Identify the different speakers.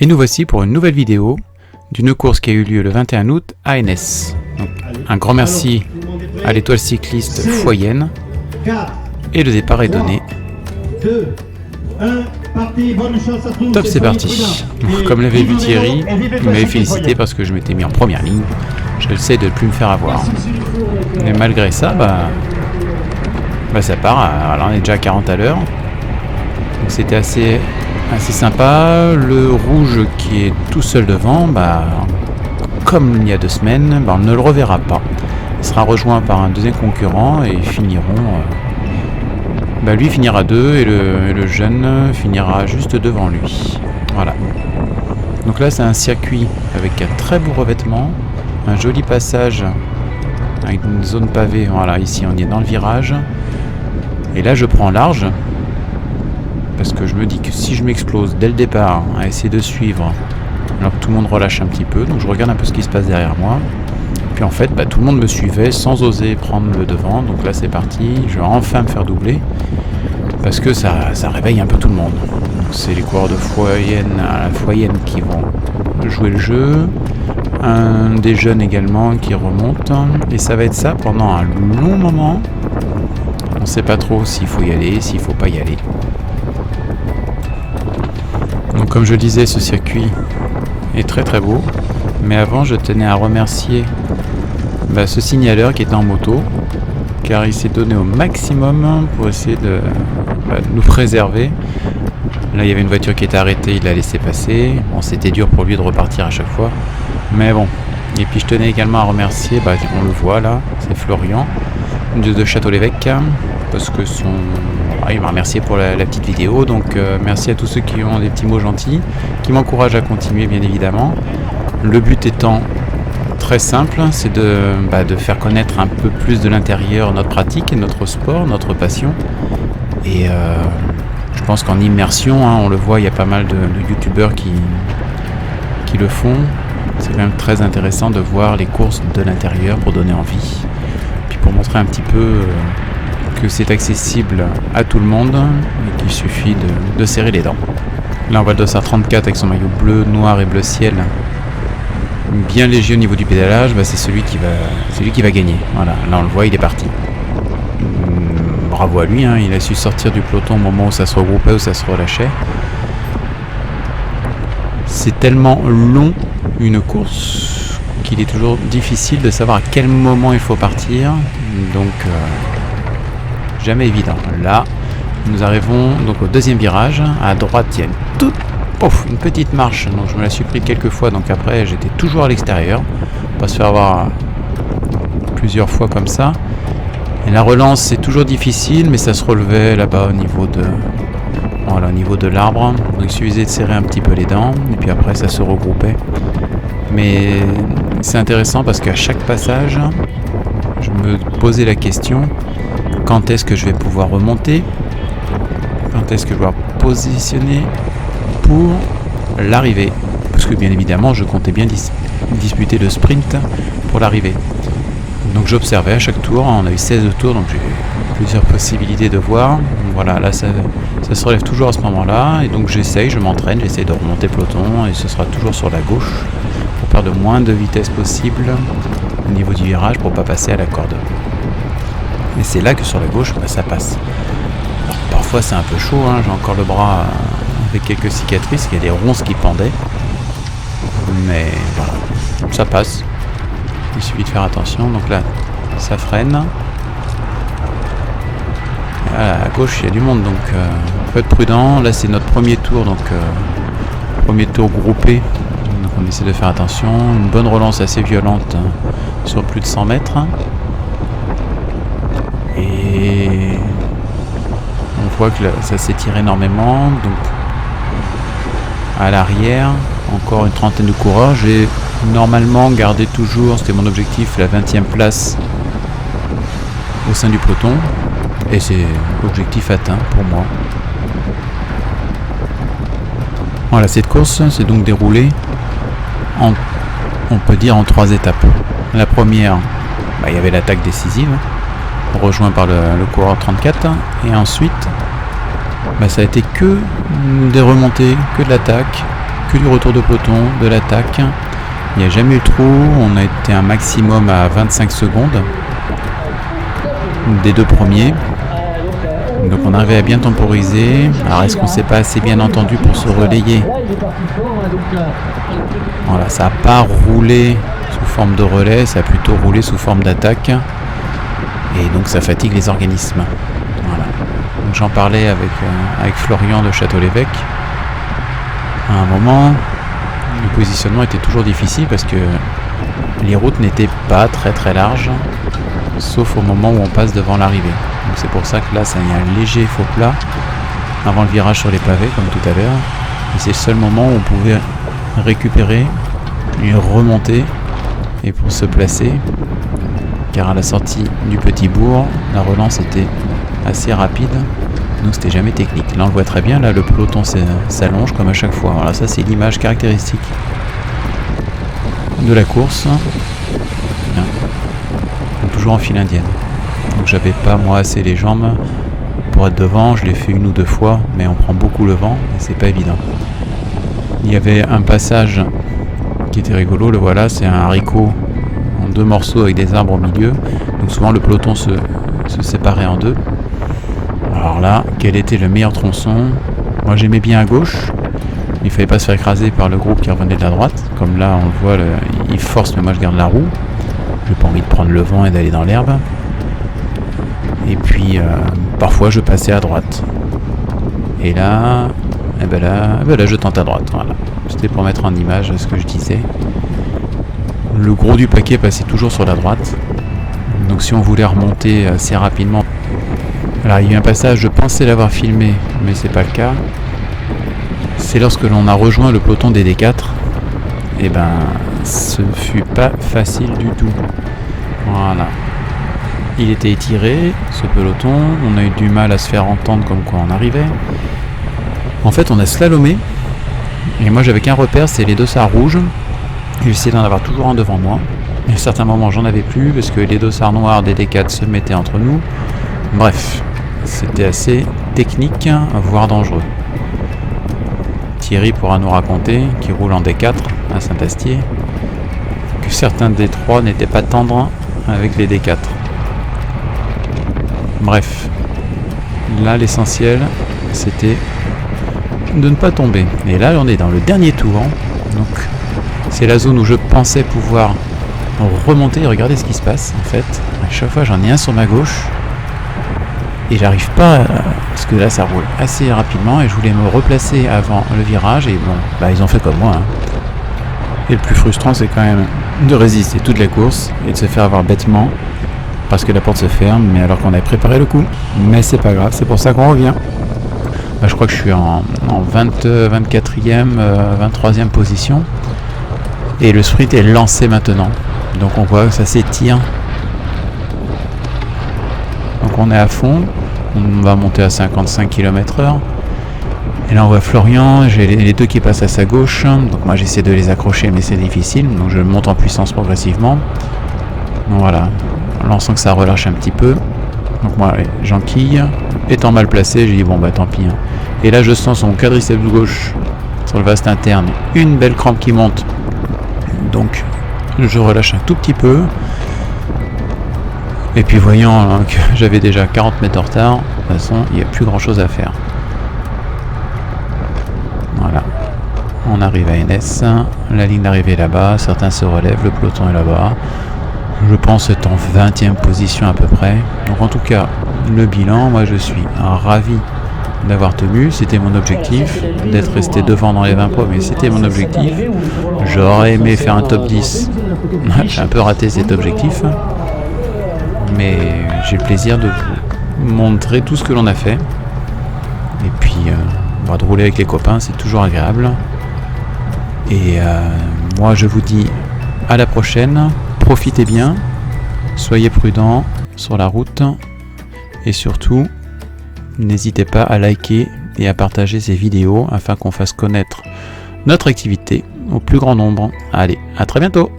Speaker 1: Et nous voici pour une nouvelle vidéo d'une course qui a eu lieu le 21 août à Enès. Donc, un grand merci à l'étoile cycliste Foyenne. Et le départ est donné.
Speaker 2: 2, 1, parti, bonne chance à tous.
Speaker 1: Top, c'est parti. Donc, comme l'avait vu Thierry, il m'avait félicité parce que je m'étais mis en première ligne. J'essaie de ne plus me faire avoir. Mais malgré ça, ça part. Alors, on est déjà à 40 à l'heure. Donc c'était assez sympa. Le rouge qui est tout seul devant, comme il y a 2 semaines, on ne le reverra pas. Il sera rejoint par un deuxième concurrent et ils finiront. Lui finira 2 et le jeune finira juste devant lui. Voilà. Donc là c'est un circuit avec un très beau revêtement, un joli passage avec une zone pavée. Voilà, ici on est dans le virage. Et là je prends large. Parce que je me dis que si je m'explose dès le départ à essayer de suivre alors que tout le monde relâche un petit peu, donc je regarde un peu ce qui se passe derrière moi. Puis en fait tout le monde me suivait sans oser prendre le devant. Donc là c'est parti, je vais enfin me faire doubler parce que ça réveille un peu tout le monde. C'est les coureurs de Foyenne qui vont jouer le jeu, un des jeunes également qui remonte, et ça va être ça pendant un long moment. On ne sait pas trop s'il faut y aller, s'il faut pas y aller. Donc comme je le disais, ce circuit est très très beau. Mais avant, je tenais à remercier ce signaleur qui était en moto, car il s'est donné au maximum pour essayer de nous préserver. Là, il y avait une voiture qui était arrêtée, il l'a laissé passer. Bon, c'était dur pour lui de repartir à chaque fois. Mais bon. Et puis je tenais également à remercier, on le voit là, c'est Florian de Château-l'Évêque, parce que il m'a remercié pour la petite vidéo. Donc merci à tous ceux qui ont des petits mots gentils, qui m'encouragent à continuer bien évidemment. Le but étant très simple, c'est de faire connaître un peu plus de l'intérieur notre pratique et notre sport, notre passion. Et je pense qu'en immersion, on le voit, il y a pas mal de youtubeurs qui le font. C'est quand même très intéressant de voir les courses de l'intérieur pour donner envie. Puis pour montrer un petit peu que c'est accessible à tout le monde et qu'il suffit de serrer les dents. Là on voit le dossard 34 avec son maillot bleu, noir et bleu ciel, bien léger au niveau du pédalage. C'est celui qui va gagner. Voilà, là on le voit, il est parti. Bravo à lui, il a su sortir du peloton au moment où ça se regroupait, où ça se relâchait. C'est tellement long une course qu'il est toujours difficile de savoir à quel moment il faut partir. Donc jamais évident. Là, nous arrivons donc au deuxième virage. À droite, il y a une petite marche. Donc je me la suis pris quelques fois. Donc après, j'étais toujours à l'extérieur. On va se faire avoir plusieurs fois comme ça. Et la relance, c'est toujours difficile, mais ça se relevait là-bas au niveau de l'arbre. Donc il suffisait de serrer un petit peu les dents. Et puis après, ça se regroupait. Mais c'est intéressant parce qu'à chaque passage, je me posais la question: quand est-ce que je vais pouvoir remonter? Quand est-ce que je dois positionner pour l'arrivée? Parce que bien évidemment, je comptais bien disputer le sprint pour l'arrivée. Donc j'observais à chaque tour, on a eu 16 tours, donc j'ai plusieurs possibilités de voir. Voilà, là ça se relève toujours à ce moment-là, et donc je m'entraîne, j'essaie de remonter peloton, et ce sera toujours sur la gauche, pour perdre le moins de vitesse possible au niveau du virage, pour pas passer à la corde. Et c'est là que sur la gauche, ça passe. Alors, parfois c'est un peu chaud, j'ai encore le bras avec quelques cicatrices, il y a des ronces qui pendaient. Mais voilà, ça passe. Il suffit de faire attention. Donc là, ça freine. À gauche, il y a du monde, donc faut être prudent. Là, c'est notre premier tour, donc premier tour groupé. Donc on essaie de faire attention. Une bonne relance assez violente sur plus de 100 mètres. Et on voit que ça s'étire énormément. Donc à l'arrière, encore une trentaine de coureurs. J'ai normalement gardé toujours, c'était mon objectif, la 20e place au sein du peloton. Et c'est objectif atteint pour moi. Voilà, cette course s'est donc déroulée on peut dire en 3 étapes. La première, il y avait l'attaque décisive, rejoint par le coureur 34, et ensuite ça a été que des remontées, que de l'attaque, que du retour de peloton, de l'attaque. Il n'y a jamais eu de trou, on a été un maximum à 25 secondes des deux premiers. Donc on arrivait à bien temporiser. Alors est-ce qu'on s'est pas assez bien entendu pour se relayer? Voilà, ça n'a pas roulé sous forme de relais, ça a plutôt roulé sous forme d'attaque. Et donc ça fatigue les organismes. Voilà. Donc j'en parlais avec Florian de Château-l'Évêque. À un moment, le positionnement était toujours difficile parce que les routes n'étaient pas très larges, sauf au moment où on passe devant l'arrivée. Donc c'est pour ça que là, il y a un léger faux plat avant le virage sur les pavés, comme tout à l'heure. Et c'est le seul moment où on pouvait récupérer et remonter et pour se placer. Car à la sortie du petit bourg, la relance était assez rapide. Donc c'était jamais technique. Là on le voit très bien, là le peloton s'allonge comme à chaque fois. Voilà, ça c'est l'image caractéristique de la course. Bien. Donc, toujours en file indienne. Donc j'avais pas moi assez les jambes pour être devant, je l'ai fait 1 ou 2 fois, mais on prend beaucoup le vent et c'est pas évident. Il y avait un passage qui était rigolo, le voilà, c'est un haricot en 2 morceaux avec des arbres au milieu. Donc souvent le peloton se séparait en 2. Alors là, quel était le meilleur tronçon? Moi j'aimais bien à gauche, il fallait pas se faire écraser par le groupe qui revenait de la droite. Comme là on le voit, il force, mais moi je garde la roue. J'ai pas envie de prendre le vent et d'aller dans l'herbe. Et puis parfois je passais à droite. Et là, là je tente à droite. Voilà. C'était pour mettre en image ce que je disais. Le gros du paquet passait toujours sur la droite. Donc si on voulait remonter assez rapidement. Alors il y a eu un passage, je pensais l'avoir filmé, mais c'est pas le cas. C'est lorsque l'on a rejoint le peloton des D4. Et ce ne fut pas facile du tout. Voilà. Il était étiré, ce peloton. On a eu du mal à se faire entendre comme quoi on arrivait. En fait, on a slalomé. Et moi, j'avais qu'un repère, c'est les dossards rouges. J'essayais d'en avoir toujours un devant moi. Et à certains moments, j'en avais plus parce que les dossards noirs des D4 se mettaient entre nous. Bref, c'était assez technique, voire dangereux. Thierry pourra nous raconter, qui roule en D4 à Saint-Astier, que certains D3 n'étaient pas tendres avec les D4. Bref, là l'essentiel c'était de ne pas tomber. Et là on est dans le dernier tour, donc c'est la zone où je pensais pouvoir remonter et regarder ce qui se passe en fait. À chaque fois j'en ai un sur ma gauche et j'arrive pas parce que là ça roule assez rapidement et je voulais me replacer avant le virage et bon, ils ont fait comme moi. Et le plus frustrant c'est quand même de résister toute la course et de se faire avoir bêtement parce que la porte se ferme, mais alors qu'on avait préparé le coup. Mais c'est pas grave, c'est pour ça qu'on revient. Je crois que je suis en 24e, 23e position. Et le sprint est lancé maintenant. Donc on voit que ça s'étire. Donc on est à fond. On va monter à 55 km/h. Et là on voit Florian, j'ai les deux qui passent à sa gauche. Donc moi j'essaie de les accrocher, mais c'est difficile. Donc je monte en puissance progressivement. Donc voilà. Là on sent que ça relâche un petit peu. Donc moi j'enquille. Étant mal placé, j'ai dit tant pis. Et là je sens son quadriceps gauche sur le vaste interne. Une belle crampe qui monte. Donc je relâche un tout petit peu. Et puis voyant que j'avais déjà 40 mètres de retard, de toute façon il n'y a plus grand chose à faire. Voilà. On arrive à NS. La ligne d'arrivée est là-bas. Certains se relèvent. Le peloton est là-bas. Je pense être en 20e position à peu près. Donc en tout cas, le bilan, moi je suis ravi d'avoir tenu. C'était mon objectif, d'être resté devant dans les 20 premiers. C'était mon objectif. J'aurais aimé faire un top 10. J'ai un peu raté cet objectif. Mais j'ai le plaisir de vous montrer tout ce que l'on a fait. Et puis, de rouler avec les copains, c'est toujours agréable. Et moi je vous dis à la prochaine. Profitez bien, soyez prudents sur la route et surtout, n'hésitez pas à liker et à partager ces vidéos afin qu'on fasse connaître notre activité au plus grand nombre. Allez, à très bientôt!